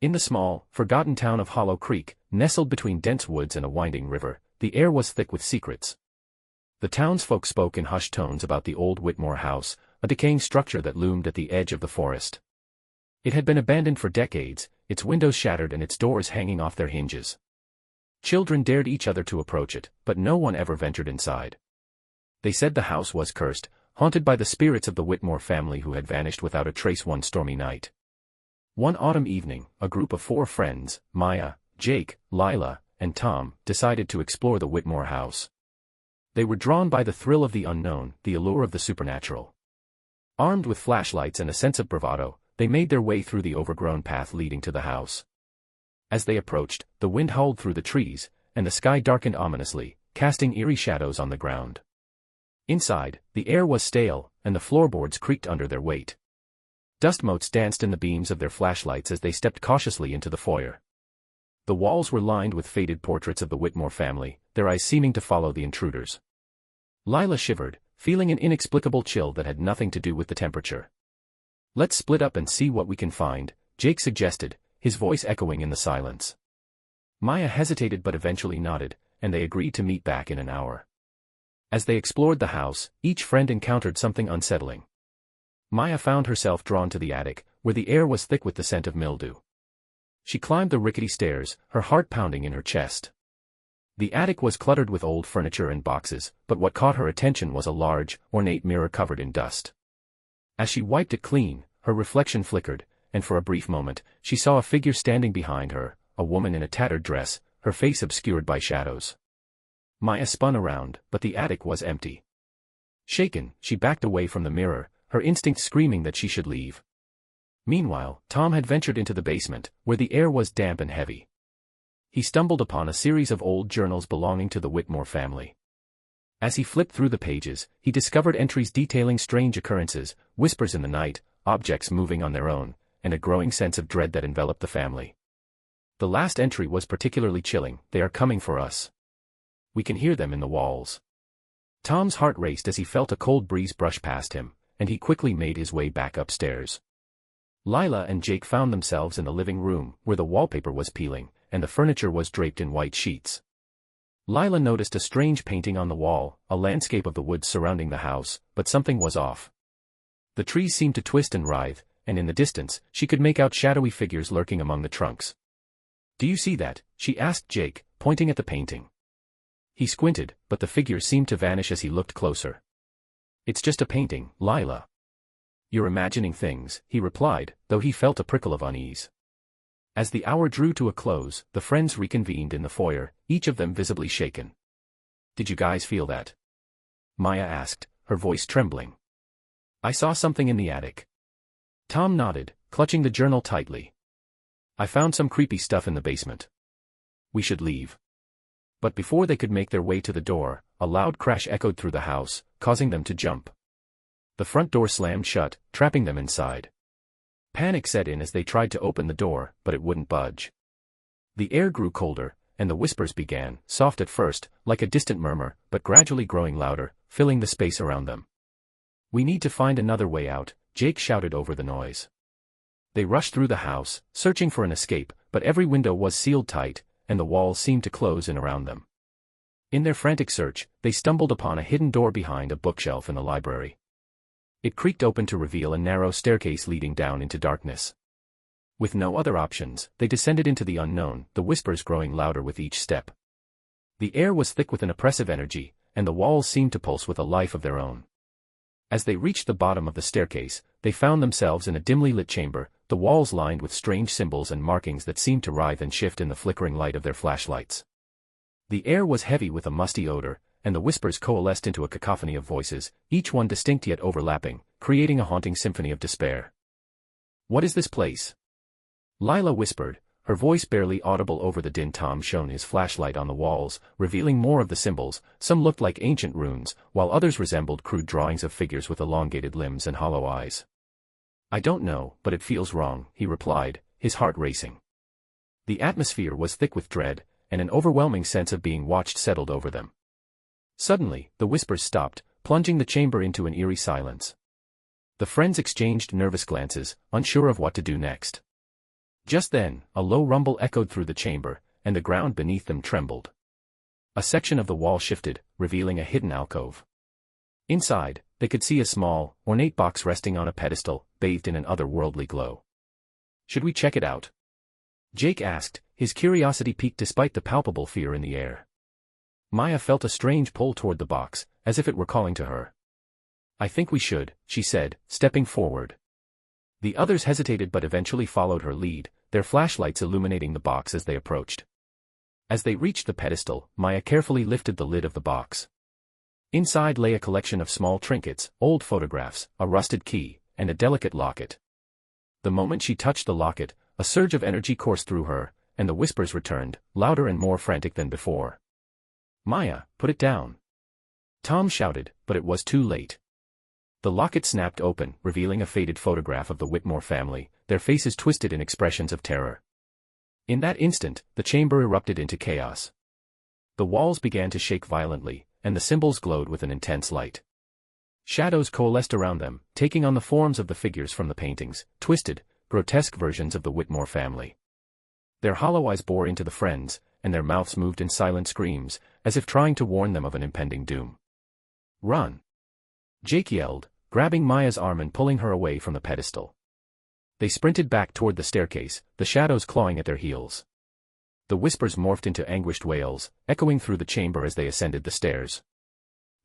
In the small, forgotten town of Hollow Creek, nestled between dense woods and a winding river, the air was thick with secrets. The townsfolk spoke in hushed tones about the old Whitmore house, a decaying structure that loomed at the edge of the forest. It had been abandoned for decades, its windows shattered and its doors hanging off their hinges. Children dared each other to approach it, but no one ever ventured inside. They said the house was cursed, haunted by the spirits of the Whitmore family who had vanished without a trace one stormy night. One autumn evening, a group of 4 friends, Maya, Jake, Lila, and Tom, decided to explore the Whitmore house. They were drawn by the thrill of the unknown, the allure of the supernatural. Armed with flashlights and a sense of bravado, they made their way through the overgrown path leading to the house. As they approached, the wind howled through the trees, and the sky darkened ominously, casting eerie shadows on the ground. Inside, the air was stale, and the floorboards creaked under their weight. Dust motes danced in the beams of their flashlights as they stepped cautiously into the foyer. The walls were lined with faded portraits of the Whitmore family, their eyes seeming to follow the intruders. Lila shivered, feeling an inexplicable chill that had nothing to do with the temperature. "Let's split up and see what we can find," Jake suggested, his voice echoing in the silence. Maya hesitated but eventually nodded, and they agreed to meet back in an hour. As they explored the house, each friend encountered something unsettling. Maya found herself drawn to the attic, where the air was thick with the scent of mildew. She climbed the rickety stairs, her heart pounding in her chest. The attic was cluttered with old furniture and boxes, but what caught her attention was a large, ornate mirror covered in dust. As she wiped it clean, her reflection flickered, and for a brief moment, she saw a figure standing behind her, a woman in a tattered dress, her face obscured by shadows. Maya spun around, but the attic was empty. Shaken, she backed away from the mirror, her instinct screaming that she should leave. Meanwhile, Tom had ventured into the basement, where the air was damp and heavy. He stumbled upon a series of old journals belonging to the Whitmore family. As he flipped through the pages, he discovered entries detailing strange occurrences, whispers in the night, objects moving on their own, and a growing sense of dread that enveloped the family. The last entry was particularly chilling. "They are coming for us. We can hear them in the walls." Tom's heart raced as he felt a cold breeze brush past him, and he quickly made his way back upstairs. Lila and Jake found themselves in the living room, where the wallpaper was peeling, and the furniture was draped in white sheets. Lila noticed a strange painting on the wall, a landscape of the woods surrounding the house, but something was off. The trees seemed to twist and writhe, and in the distance, she could make out shadowy figures lurking among the trunks. "Do you see that?" she asked Jake, pointing at the painting. He squinted, but the figures seemed to vanish as he looked closer. "It's just a painting, Lila." "You're imagining things," he replied, though he felt a prickle of unease. As the hour drew to a close, the friends reconvened in the foyer, each of them visibly shaken. "Did you guys feel that?" Maya asked, her voice trembling. "I saw something in the attic." Tom nodded, clutching the journal tightly. "I found some creepy stuff in the basement. We should leave." But before they could make their way to the door, a loud crash echoed through the house, causing them to jump. The front door slammed shut, trapping them inside. Panic set in as they tried to open the door, but it wouldn't budge. The air grew colder, and the whispers began, soft at first, like a distant murmur, but gradually growing louder, filling the space around them. "We need to find another way out," Jake shouted over the noise. They rushed through the house, searching for an escape, but every window was sealed tight, and the walls seemed to close in around them. In their frantic search, they stumbled upon a hidden door behind a bookshelf in the library. It creaked open to reveal a narrow staircase leading down into darkness. With no other options, they descended into the unknown, the whispers growing louder with each step. The air was thick with an oppressive energy, and the walls seemed to pulse with a life of their own. As they reached the bottom of the staircase, they found themselves in a dimly lit chamber, the walls lined with strange symbols and markings that seemed to writhe and shift in the flickering light of their flashlights. The air was heavy with a musty odor, and the whispers coalesced into a cacophony of voices, each one distinct yet overlapping, creating a haunting symphony of despair. "What is this place?" Lila whispered, her voice barely audible over the din. Tom shone his flashlight on the walls, revealing more of the symbols. Some looked like ancient runes, while others resembled crude drawings of figures with elongated limbs and hollow eyes. "I don't know, but it feels wrong," he replied, his heart racing. The atmosphere was thick with dread, and an overwhelming sense of being watched settled over them. Suddenly, the whispers stopped, plunging the chamber into an eerie silence. The friends exchanged nervous glances, unsure of what to do next. Just then, a low rumble echoed through the chamber, and the ground beneath them trembled. A section of the wall shifted, revealing a hidden alcove. Inside, they could see a small, ornate box resting on a pedestal, bathed in an otherworldly glow. "Should we check it out?" Jake asked, his curiosity piqued despite the palpable fear in the air. Maya felt a strange pull toward the box, as if it were calling to her. "I think we should," she said, stepping forward. The others hesitated but eventually followed her lead, their flashlights illuminating the box as they approached. As they reached the pedestal, Maya carefully lifted the lid of the box. Inside lay a collection of small trinkets, old photographs, a rusted key, and a delicate locket. The moment she touched the locket, a surge of energy coursed through her, and the whispers returned, louder and more frantic than before. "Maya, put it down!" Tom shouted, but it was too late. The locket snapped open, revealing a faded photograph of the Whitmore family, their faces twisted in expressions of terror. In that instant, the chamber erupted into chaos. The walls began to shake violently, and the symbols glowed with an intense light. Shadows coalesced around them, taking on the forms of the figures from the paintings, twisted, grotesque versions of the Whitmore family. Their hollow eyes bore into the friends, and their mouths moved in silent screams, as if trying to warn them of an impending doom. "Run!" Jake yelled, grabbing Maya's arm and pulling her away from the pedestal. They sprinted back toward the staircase, the shadows clawing at their heels. The whispers morphed into anguished wails, echoing through the chamber as they ascended the stairs.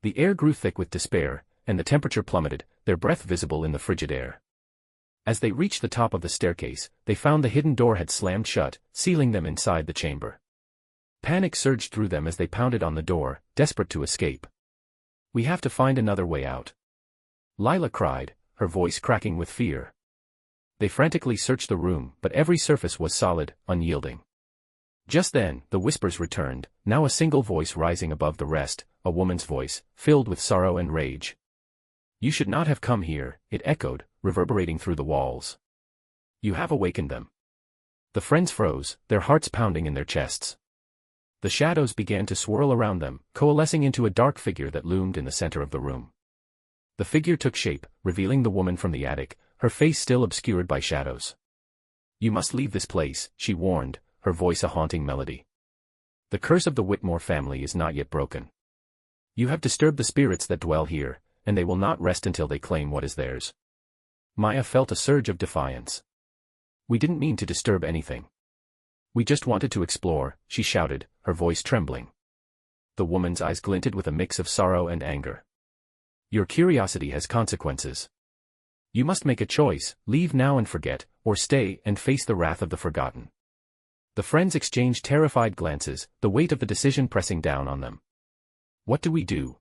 The air grew thick with despair, and the temperature plummeted, their breath visible in the frigid air. As they reached the top of the staircase, they found the hidden door had slammed shut, sealing them inside the chamber. Panic surged through them as they pounded on the door, desperate to escape. "We have to find another way out," Lila cried, her voice cracking with fear. They frantically searched the room, but every surface was solid, unyielding. Just then, the whispers returned, now a single voice rising above the rest, a woman's voice, filled with sorrow and rage. "You should not have come here," it echoed, reverberating through the walls. "You have awakened them." The friends froze, their hearts pounding in their chests. The shadows began to swirl around them, coalescing into a dark figure that loomed in the center of the room. The figure took shape, revealing the woman from the attic, her face still obscured by shadows. "You must leave this place," she warned, her voice a haunting melody. "The curse of the Whitmore family is not yet broken. You have disturbed the spirits that dwell here, and they will not rest until they claim what is theirs." Maya felt a surge of defiance. "We didn't mean to disturb anything. We just wanted to explore," she shouted, her voice trembling. The woman's eyes glinted with a mix of sorrow and anger. "Your curiosity has consequences. You must make a choice, leave now and forget, or stay and face the wrath of the forgotten." The friends exchanged terrified glances, the weight of the decision pressing down on them. "What do we do?"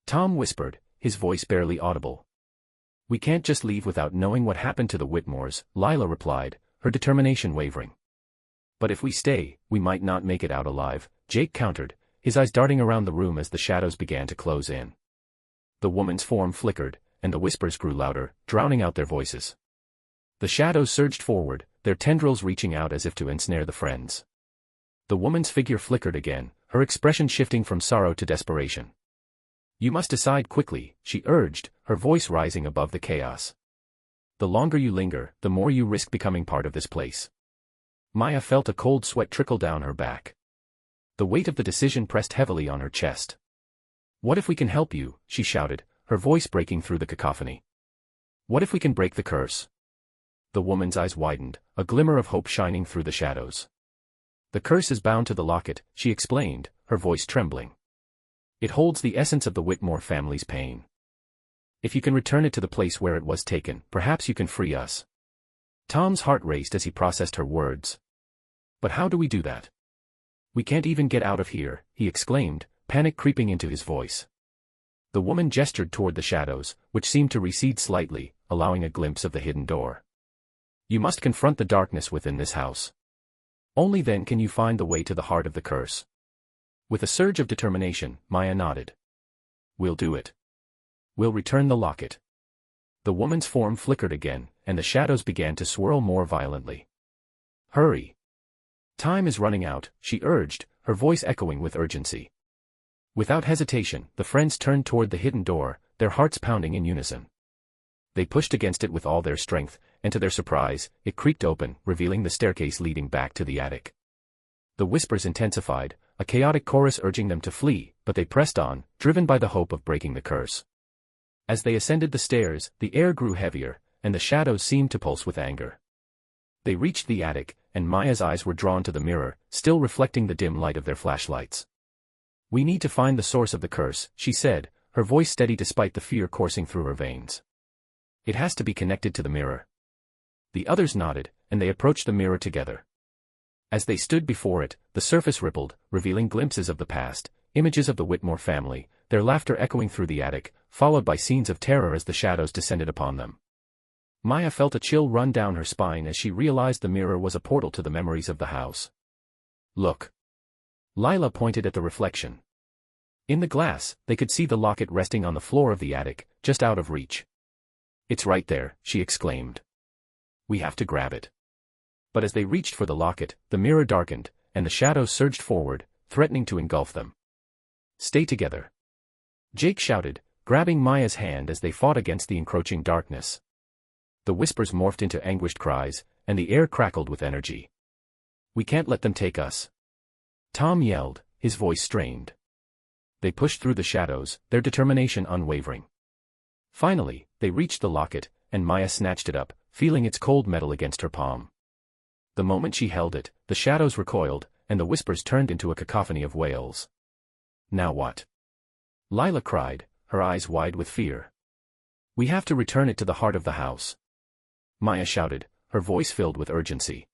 Tom whispered, his voice barely audible. "We can't just leave without knowing what happened to the Whitmores," Lila replied, her determination wavering. "But if we stay, we might not make it out alive," Jake countered, his eyes darting around the room as the shadows began to close in. The woman's form flickered, and the whispers grew louder, drowning out their voices. The shadows surged forward, their tendrils reaching out as if to ensnare the friends. The woman's figure flickered again, her expression shifting from sorrow to desperation. "You must decide quickly," she urged, her voice rising above the chaos. "The longer you linger, the more you risk becoming part of this place." Maya felt a cold sweat trickle down her back. The weight of the decision pressed heavily on her chest. "What if we can help you?" she shouted, her voice breaking through the cacophony. "What if we can break the curse?" The woman's eyes widened, a glimmer of hope shining through the shadows. "The curse is bound to the locket," she explained, her voice trembling. "It holds the essence of the Whitmore family's pain. If you can return it to the place where it was taken, perhaps you can free us." Tom's heart raced as he processed her words. "But how do we do that? We can't even get out of here," he exclaimed, panic creeping into his voice. The woman gestured toward the shadows, which seemed to recede slightly, allowing a glimpse of the hidden door. "You must confront the darkness within this house. Only then can you find the way to the heart of the curse." With a surge of determination, Maya nodded. "We'll do it. We'll return the locket." The woman's form flickered again, and the shadows began to swirl more violently. "Hurry. Time is running out," she urged, her voice echoing with urgency. Without hesitation, the friends turned toward the hidden door, their hearts pounding in unison. They pushed against it with all their strength, and to their surprise, it creaked open, revealing the staircase leading back to the attic. The whispers intensified, a chaotic chorus urging them to flee, but they pressed on, driven by the hope of breaking the curse. As they ascended the stairs, the air grew heavier, and the shadows seemed to pulse with anger. They reached the attic, and Maya's eyes were drawn to the mirror, still reflecting the dim light of their flashlights. "We need to find the source of the curse," she said, her voice steady despite the fear coursing through her veins. "It has to be connected to the mirror." The others nodded, and they approached the mirror together. As they stood before it, the surface rippled, revealing glimpses of the past, images of the Whitmore family, their laughter echoing through the attic, followed by scenes of terror as the shadows descended upon them. Maya felt a chill run down her spine as she realized the mirror was a portal to the memories of the house. "Look." Lila pointed at the reflection. In the glass, they could see the locket resting on the floor of the attic, just out of reach. "It's right there," she exclaimed. "We have to grab it." But as they reached for the locket, the mirror darkened, and the shadows surged forward, threatening to engulf them. "Stay together," Jake shouted, grabbing Maya's hand as they fought against the encroaching darkness. The whispers morphed into anguished cries, and the air crackled with energy. "We can't let them take us," Tom yelled, his voice strained. They pushed through the shadows, their determination unwavering. Finally, they reached the locket, and Maya snatched it up, feeling its cold metal against her palm. The moment she held it, the shadows recoiled, and the whispers turned into a cacophony of wails. "Now what?" Lila cried, her eyes wide with fear. "We have to return it to the heart of the house," Maya shouted, her voice filled with urgency.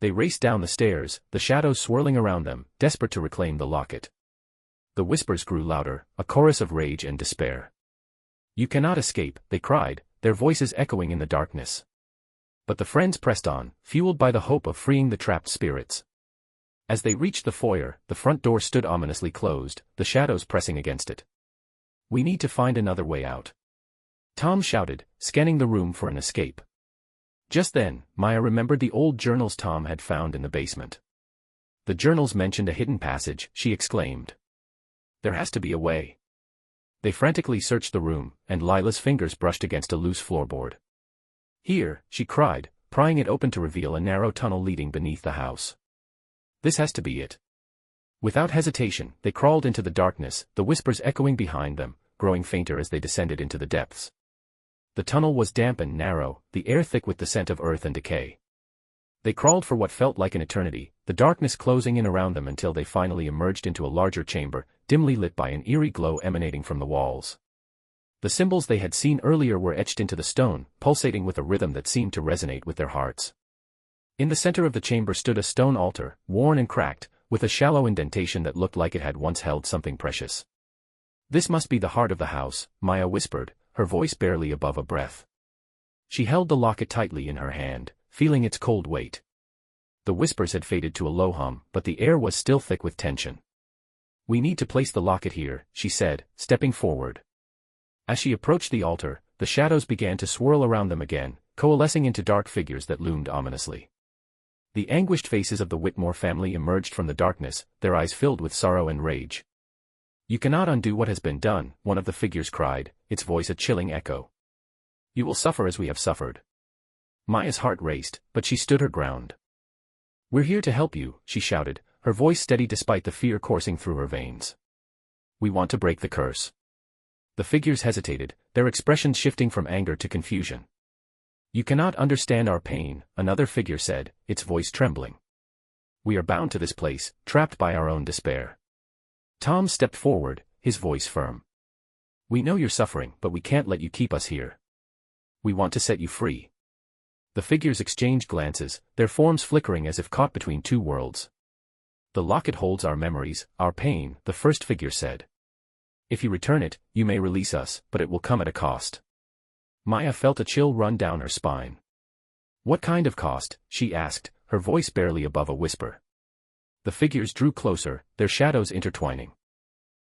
They raced down the stairs, the shadows swirling around them, desperate to reclaim the locket. The whispers grew louder, a chorus of rage and despair. "You cannot escape," they cried, their voices echoing in the darkness. But the friends pressed on, fueled by the hope of freeing the trapped spirits. As they reached the foyer, the front door stood ominously closed, the shadows pressing against it. "We need to find another way out," Tom shouted, scanning the room for an escape. Just then, Maya remembered the old journals Tom had found in the basement. "The journals mentioned a hidden passage," she exclaimed. "There has to be a way." They frantically searched the room, and Lila's fingers brushed against a loose floorboard. "Here," she cried, prying it open to reveal a narrow tunnel leading beneath the house. "This has to be it." Without hesitation, they crawled into the darkness, the whispers echoing behind them, growing fainter as they descended into the depths. The tunnel was damp and narrow, the air thick with the scent of earth and decay. They crawled for what felt like an eternity, the darkness closing in around them until they finally emerged into a larger chamber, dimly lit by an eerie glow emanating from the walls. The symbols they had seen earlier were etched into the stone, pulsating with a rhythm that seemed to resonate with their hearts. In the center of the chamber stood a stone altar, worn and cracked, with a shallow indentation that looked like it had once held something precious. "This must be the heart of the house," Maya whispered, her voice barely above a breath. She held the locket tightly in her hand, feeling its cold weight. The whispers had faded to a low hum, but the air was still thick with tension. "We need to place the locket here," she said, stepping forward. As she approached the altar, the shadows began to swirl around them again, coalescing into dark figures that loomed ominously. The anguished faces of the Whitmore family emerged from the darkness, their eyes filled with sorrow and rage. "You cannot undo what has been done," one of the figures cried, its voice a chilling echo. "You will suffer as we have suffered." Maya's heart raced, but she stood her ground. "We're here to help you," she shouted, her voice steady despite the fear coursing through her veins. "We want to break the curse." The figures hesitated, their expressions shifting from anger to confusion. "You cannot understand our pain," another figure said, its voice trembling. "We are bound to this place, trapped by our own despair." Tom stepped forward, his voice firm. "We know you're suffering, but we can't let you keep us here. We want to set you free." The figures exchanged glances, their forms flickering as if caught between two worlds. "The locket holds our memories, our pain," the first figure said. "If you return it, you may release us, but it will come at a cost." Maya felt a chill run down her spine. "What kind of cost?" she asked, her voice barely above a whisper. The figures drew closer, their shadows intertwining.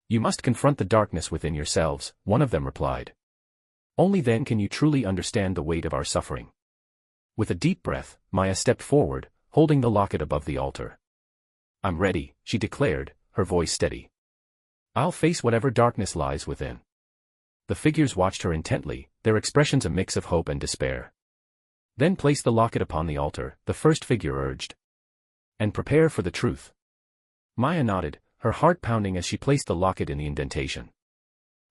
"You must confront the darkness within yourselves," one of them replied. "Only then can you truly understand the weight of our suffering." With a deep breath, Maya stepped forward, holding the locket above the altar. "I'm ready," she declared, her voice steady. "I'll face whatever darkness lies within." The figures watched her intently, their expressions a mix of hope and despair. Then place the locket upon the altar, the first figure urged. And prepare for the truth. Maya nodded, her heart pounding as she placed the locket in the indentation.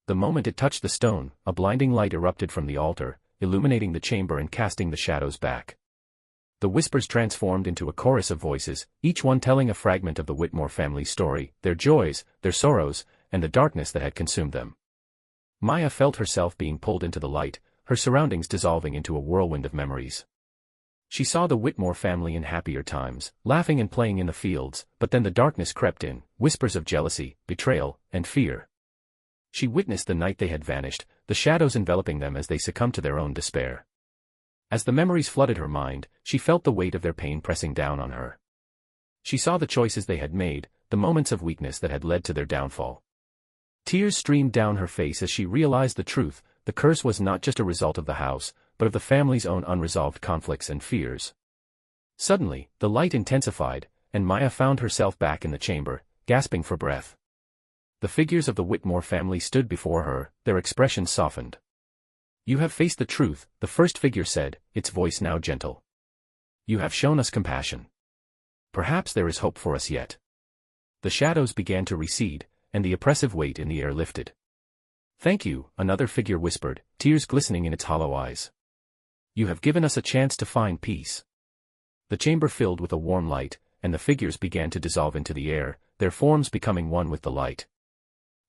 The moment it touched the stone, a blinding light erupted from the altar, illuminating the chamber and casting the shadows back. The whispers transformed into a chorus of voices, each one telling a fragment of the Whitmore family's story, their joys, their sorrows, and the darkness that had consumed them. Maya felt herself being pulled into the light, her surroundings dissolving into a whirlwind of memories. She saw the Whitmore family in happier times, laughing and playing in the fields, but then the darkness crept in, whispers of jealousy, betrayal, and fear. She witnessed the night they had vanished, the shadows enveloping them as they succumbed to their own despair. As the memories flooded her mind, she felt the weight of their pain pressing down on her. She saw the choices they had made, the moments of weakness that had led to their downfall. Tears streamed down her face as she realized the truth: the curse was not just a result of the house, but of the family's own unresolved conflicts and fears. Suddenly, the light intensified, and Maya found herself back in the chamber, gasping for breath. The figures of the Whitmore family stood before her, their expressions softened. "You have faced the truth," the first figure said, its voice now gentle. "You have shown us compassion. Perhaps there is hope for us yet." The shadows began to recede, and the oppressive weight in the air lifted. "Thank you," another figure whispered, tears glistening in its hollow eyes. "You have given us a chance to find peace." The chamber filled with a warm light, and the figures began to dissolve into the air, their forms becoming one with the light.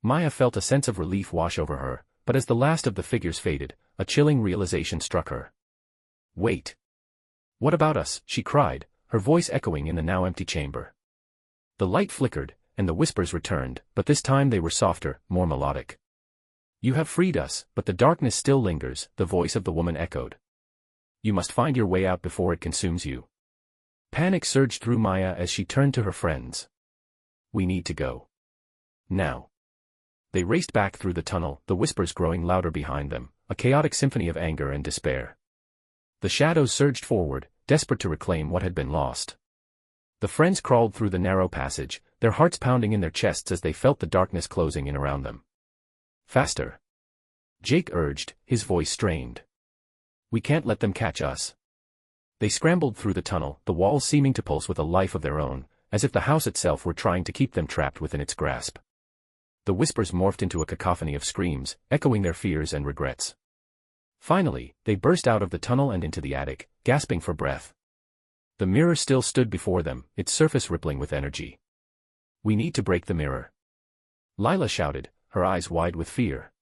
Maya felt a sense of relief wash over her, but as the last of the figures faded, a chilling realization struck her. "Wait. What about us?" she cried, her voice echoing in the now empty chamber. The light flickered, and the whispers returned, but this time they were softer, more melodic. "You have freed us, but the darkness still lingers," the voice of the woman echoed. "You must find your way out before it consumes you." Panic surged through Maya as she turned to her friends. "We need to go. Now." They raced back through the tunnel, the whispers growing louder behind them, a chaotic symphony of anger and despair. The shadows surged forward, desperate to reclaim what had been lost. The friends crawled through the narrow passage, their hearts pounding in their chests as they felt the darkness closing in around them. "Faster!" Jake urged, his voice strained. "We can't let them catch us." They scrambled through the tunnel, the walls seeming to pulse with a life of their own, as if the house itself were trying to keep them trapped within its grasp. The whispers morphed into a cacophony of screams, echoing their fears and regrets. Finally, they burst out of the tunnel and into the attic, gasping for breath. The mirror still stood before them, its surface rippling with energy. "We need to break the mirror," Lila shouted, her eyes wide with fear.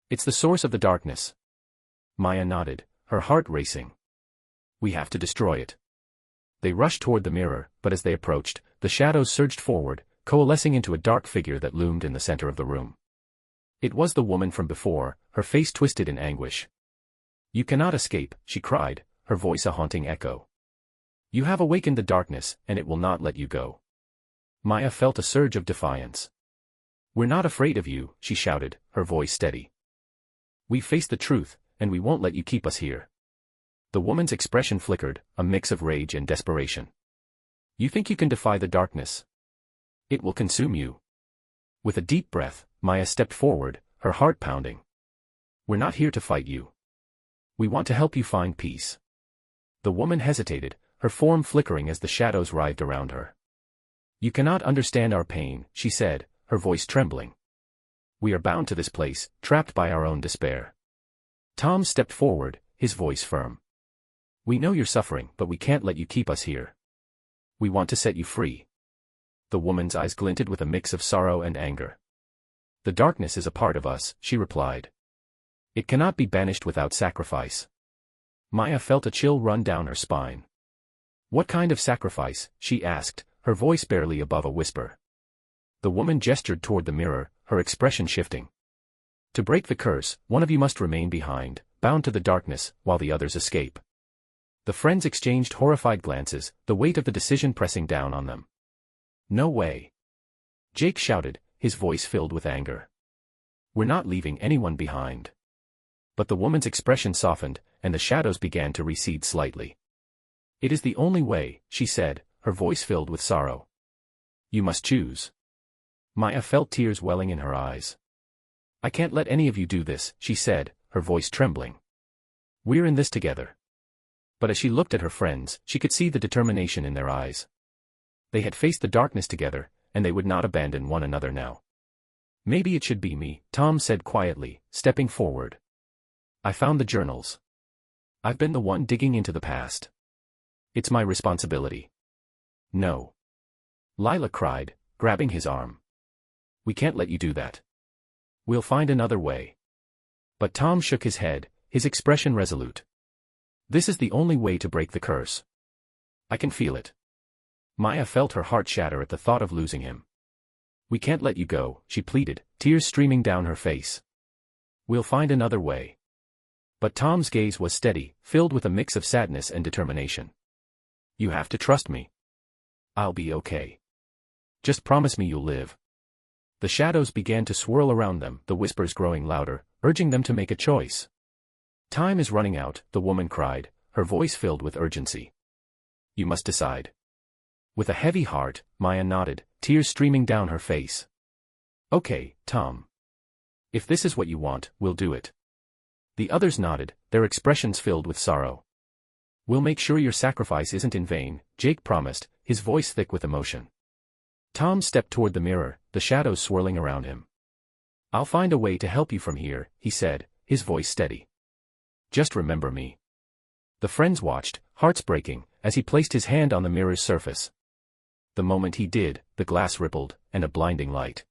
"It's the source of the darkness." Maya nodded, her heart racing. "We have to destroy it." They rushed toward the mirror, but as they approached, the shadows surged forward, coalescing into a dark figure that loomed in the center of the room. It was the woman from before, her face twisted in anguish. "You cannot escape," she cried, her voice a haunting echo. "You have awakened the darkness, and it will not let you go." Maya felt a surge of defiance. "We're not afraid of you," she shouted, her voice steady. "We face the truth, and we won't let you keep us here." The woman's expression flickered, a mix of rage and desperation. "You think you can defy the darkness? It will consume you." With a deep breath, Maya stepped forward, her heart pounding. "We're not here to fight you. We want to help you find peace." The woman hesitated, her form flickering as the shadows writhed around her. "You cannot understand our pain," she said, her voice trembling. "We are bound to this place, trapped by our own despair." Tom stepped forward, his voice firm. "We know you're suffering, but we can't let you keep us here. We want to set you free." The woman's eyes glinted with a mix of sorrow and anger. "The darkness is a part of us," she replied. "It cannot be banished without sacrifice." Maya felt a chill run down her spine. "What kind of sacrifice?" she asked, her voice barely above a whisper. The woman gestured toward the mirror, her expression shifting. "To break the curse, one of you must remain behind, bound to the darkness, while the others escape." The friends exchanged horrified glances, the weight of the decision pressing down on them. "No way!" Jake shouted, his voice filled with anger. "We're not leaving anyone behind." But the woman's expression softened, and the shadows began to recede slightly. "It is the only way," she said, her voice filled with sorrow. "You must choose." Maya felt tears welling in her eyes. "I can't let any of you do this," she said, her voice trembling. "We're in this together." But as she looked at her friends, she could see the determination in their eyes. They had faced the darkness together, and they would not abandon one another now. "Maybe it should be me," Tom said quietly, stepping forward. "I found the journals. I've been the one digging into the past. It's my responsibility." "No," Lila cried, grabbing his arm. "We can't let you do that. We'll find another way." But Tom shook his head, his expression resolute. "This is the only way to break the curse. I can feel it." Maya felt her heart shatter at the thought of losing him. "We can't let you go," she pleaded, tears streaming down her face. "We'll find another way." But Tom's gaze was steady, filled with a mix of sadness and determination. "You have to trust me. I'll be okay. Just promise me you'll live." The shadows began to swirl around them, the whispers growing louder, urging them to make a choice. "Time is running out," the woman cried, her voice filled with urgency. "You must decide." With a heavy heart, Maya nodded, tears streaming down her face. "Okay, Tom. If this is what you want, we'll do it." The others nodded, their expressions filled with sorrow. "We'll make sure your sacrifice isn't in vain," Jake promised, his voice thick with emotion. Tom stepped toward the mirror, the shadows swirling around him. "I'll find a way to help you from here," he said, his voice steady. "Just remember me." The friends watched, hearts breaking, as he placed his hand on the mirror's surface. The moment he did, the glass rippled, and a blinding light